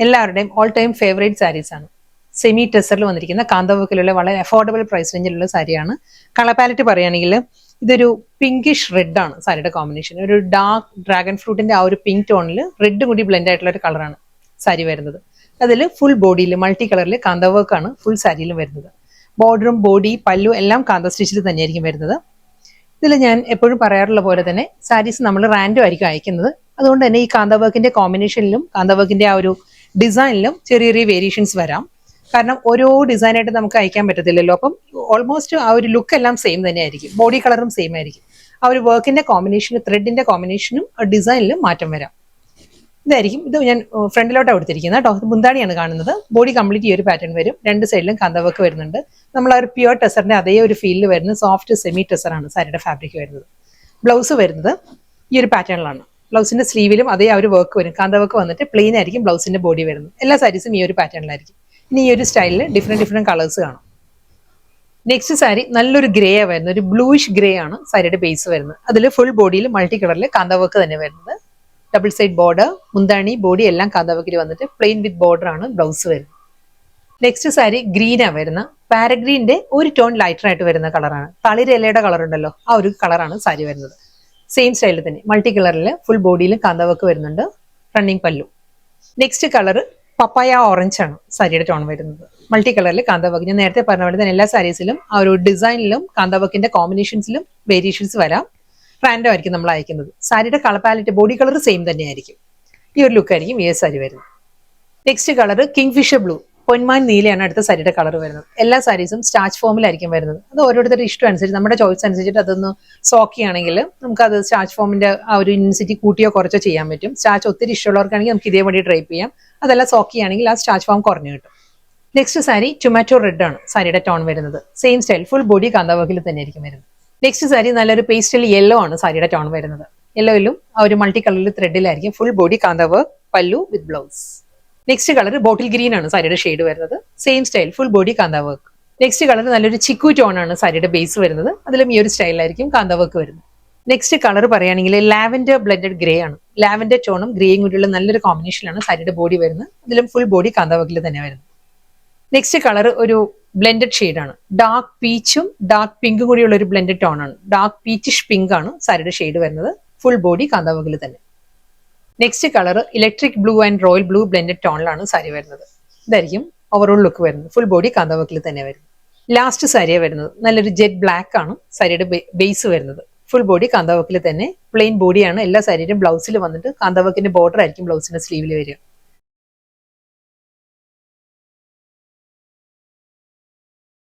എല്ലാവരുടെയും all time favourite saris ആണ്. Semi ടെസറിൽ വന്നിരിക്കുന്ന കാന്തവർക്കിലുള്ള വളരെ അഫോർഡബിൾ പ്രൈസ് റേഞ്ചിലുള്ള സാരിയാണ്. കളർ പാലറ്റ് പറയുകയാണെങ്കിൽ ഇതൊരു പിങ്കിഷ് റെഡ് ആണ് സാരിയുടെ കോമ്പിനേഷൻ. ഒരു ഡാർക്ക് ഡ്രാഗൺ ഫ്രൂട്ടിന്റെ ആ ഒരു പിങ്ക് ടോണിൽ റെഡ് കൂടി ബ്ലെൻഡ് ആയിട്ടുള്ള ഒരു കളറാണ് സാരി വരുന്നത്. അതിൽ ഫുൾ ബോഡിയിൽ മൾട്ടി കളറിൽ കാന്തവർക്കാണ് ഫുൾ സാരിയിലും വരുന്നത്. ബോർഡറും ബോഡി പല്ലു എല്ലാം കാന്ത സ്റ്റിച്ചിൽ തന്നെയായിരിക്കും വരുന്നത്. ഇതിൽ ഞാൻ എപ്പോഴും പറയാറുള്ള പോലെ തന്നെ സാരീസ് നമ്മൾ റാൻഡം ആയിരിക്കും അയക്കുന്നത്. അതുകൊണ്ട് തന്നെ ഈ കാന്തവർക്കിന്റെ കോമ്പിനേഷനിലും കാന്തവർക്കിന്റെ ആ ഒരു ഡിസൈനിലും ചെറിയ ചെറിയ വേരിയേഷൻസ് വരാം. കാരണം ഓരോ ഡിസൈനായിട്ട് നമുക്ക് അയക്കാൻ പറ്റത്തില്ലല്ലോ. അപ്പം ഓൾമോസ്റ്റ് ആ ഒരു ലുക്ക് എല്ലാം സെയിം തന്നെയായിരിക്കും. ബോഡി കളറും സെയിം ആയിരിക്കും. ആ ഒരു വർക്കിന്റെ കോമ്പിനേഷനും ത്രെഡിന്റെ കോമ്പിനേഷനും ഡിസൈനിലും മാറ്റം വരാം. ഇതായിരിക്കും. ഇത് ഞാൻ ഫ്രണ്ടിലോട്ടാണ് കൊടുത്തിരിക്കുന്നത് കേട്ടോ. മുന്താണിയാണ് കാണുന്നത്. ബോഡി കംപ്ലീറ്റ് ഈ ഒരു പാറ്റേൺ വരും. രണ്ട് സൈഡിലും കാന്തവർക്ക് വരുന്നുണ്ട്. നമ്മൾ ആ ഒരു പ്യുവർ ടെസറിന്റെ അതേ ഒരു ഫീലിൽ വരുന്ന സോഫ്റ്റ് സെമി ടെസറാണ് സാരിയുടെ ഫാബ്രിക് വരുന്നത്. ബ്ലൗസ് വരുന്നത് ഈ ഒരു പാറ്റേണിലാണ്. ബ്ലൗസിന്റെ സ്ലീവിലും അതേ ആ ഒരു വർക്ക് വരും. കാന്തവർക്ക് വന്നിട്ട് പ്ലെയിൻ ആയിരിക്കും ബ്ലൗസിന്റെ ബോഡി വരുന്നത്. എല്ലാ സാരീസും ഈ ഒരു പാറ്റേണിലായിരിക്കും. ഇനി ഈ ഒരു സ്റ്റൈലിൽ ഡിഫറെന്റ് കളേഴ്സ് കാണും. നെക്സ്റ്റ് സാരി നല്ലൊരു ഗ്രേ വരുന്നത്. ഒരു ബ്ലൂയിഷ് ഗ്രേ ആണ് സാരിയുടെ ബേസ് വരുന്നത്. അതിൽ ഫുൾ ബോഡിയിൽ മൾട്ടി കളറിൽ കാന്തവർക്ക് തന്നെ വരുന്നത്. ഡബിൾ സൈഡ് ബോർഡർ, മുന്താണി, ബോഡി എല്ലാം കാന്തവക്കിൽ വന്നിട്ട് പ്ലെയിൻ വിത്ത് ബോർഡർ ആണ് ബ്ലൗസ് വരുന്നത്. നെക്സ്റ്റ് സാരി ഗ്രീനാ വരുന്ന. പാരഗ്രീന്റെ ഒരു ടോൺ ലൈറ്റർ ആയിട്ട് വരുന്ന കളറാണ്. തളിര ഇലയുടെ കളർ ഉണ്ടല്ലോ, ആ ഒരു കളറാണ് സാരി വരുന്നത്. സെയിം സ്റ്റൈലിൽ തന്നെ മൾട്ടി കളറിൽ ഫുൾ ബോഡിയിലും കാന്തവർക്ക് വരുന്നുണ്ട്. റണ്ണിങ് പല്ലു. നെക്സ്റ്റ് കളർ പപ്പായ ഓറഞ്ച് ആണ് സാരിയുടെ ടോൺ വരുന്നത്. മൾട്ടി കളറിൽ കാന്തവർക്ക്. ഞാൻ നേരത്തെ പറഞ്ഞ പോലെ തന്നെ എല്ലാ സാരീസിലും ആ ഒരു ഡിസൈനിലും കാന്തവർക്കിന്റെ കോമ്പിനേഷൻസിലും വേരിയേഷൻസ് വരാം. റാൻഡം ആയിരിക്കും നമ്മൾ അയക്കുന്നത്. സാരിയുടെ colour palette body colour same തന്നെയായിരിക്കും. ഈ ഒരു ലുക്ക് ആയിരിക്കും ഈ സാരി വരുന്നത്. Next colour kingfisher blue, പൊന്മാൻ നീലയാണ് അടുത്ത സാരിയുടെ കളർ വരുന്നത്. എല്ലാ സാരീസും സ്റ്റാച്ച് ഫോമിലായിരിക്കും വരുന്നത്. അത് ഓരോരുത്തരുടെ ഇഷ്ടം അനുസരിച്ച് നമ്മുടെ ചോയ്സ് അനുസരിച്ചിട്ട് അതൊന്ന് സോക്കി ആണെങ്കിൽ നമുക്ക് അത് സ്റ്റാച്ച് ഫോമിന്റെ ആ ഒരു ഇന്റൻസിറ്റി കൂട്ടിയോ കുറച്ചോ ചെയ്യാൻ പറ്റും. സ്റ്റാച്ച് ഒത്തിരി ഇഷ്ടമുള്ളവർക്കാണെങ്കിൽ നമുക്ക് ഇതേപടി ഡ്രൈപ്പ് ചെയ്യാം. അതല്ല സോക്കി ആണെങ്കിൽ ആ സ്റ്റാച്ച് ഫോം കുറഞ്ഞു കിട്ടും. നെക്സ്റ്റ് സാരി ടൊമാറ്റോ റെഡ് ആണ് സാരിയുടെ ടോൺ വരുന്നത്. സെയിം സ്റ്റൈൽ ഫുൾ ബോഡി കാന്തവർക്കിൽ തന്നെയായിരിക്കും വരുന്നത്. നെക്സ്റ്റ് സാരി നല്ലൊരു പേസ്റ്റൽ യെല്ലോ ആണ് സാരിയുടെ ടോൺ വരുന്നത്. യെല്ലോയിലും ആ ഒരു മൾട്ടി കളറിൽ ത്രെഡിലായിരിക്കും ഫുൾ ബോഡി കാന്തവർക്ക്, പല്ലു with blouse. Next colour bottle green ആണ് സാരിയുടെ ഷെയ്ഡ് വരുന്നത്. Same style full body kantha work. Next colour നല്ലൊരു ചിക്കു ടോൺ ആണ് സാരിയുടെ ബേസ് വരുന്നത്. അതിലും ഈ ഒരു സ്റ്റൈലായിരിക്കും കാന്തവർക്ക് വരുന്നത്. നെക്സ്റ്റ് കളർ പറയുകയാണെങ്കിൽ ലാവൻഡർ ബ്ലെൻഡഡ് ഗ്രേ ആണ്. ലാവൻഡർ ടോണും ഗ്രേയും കൂടിയുള്ള നല്ലൊരു കോമ്പിനേഷനാണ് സാരിയുടെ ബോഡി വരുന്നത്. അതിലും ഫുൾ ബോഡി കാന്തവർക്കിൽ തന്നെ വരുന്നത്. നെക്സ്റ്റ് കളർ ഒരു ബ്ലെൻഡഡ് ഷെയ്ഡാണ്. ഡാർക്ക് പീച്ചും ഡാർക്ക് പിങ്കും കൂടിയുള്ള ഒരു ബ്ലെൻഡഡ് ടോൺ ആണ്. ഡാർക്ക് പീച്ചിഷ് പിങ്ക് ആണ് സാരിയുടെ ഷെയ്ഡ് വരുന്നത്. ഫുൾ ബോഡി കാന്തവർക്കിൽ തന്നെ. Next colour electric blue and royal blue blended ടോണിലാണ് സാരി വരുന്നത്. ഇതായിരിക്കും ഓവറോൾ ലുക്ക് വരുന്നത്. ഫുൾ ബോഡി കാന്തവർക്കിൽ തന്നെ വരുന്നത്. ലാസ്റ്റ് സാരിയാണ് വരുന്നത്. നല്ലൊരു ജെറ്റ് ബ്ലാക്ക് ആണ് സാരിയുടെ ബേസ് വരുന്നത്. ഫുൾ ബോഡി കാന്തവർക്കിൽ തന്നെ. പ്ലെയിൻ ബോഡിയാണ് എല്ലാ സാരിയുടെയും. ബ്ലൗസിൽ വന്നിട്ട് കാന്തവർക്കിന്റെ ബോർഡർ ആയിരിക്കും ബ്ലൗസിന്റെ സ്ലീവിൽ വരിക.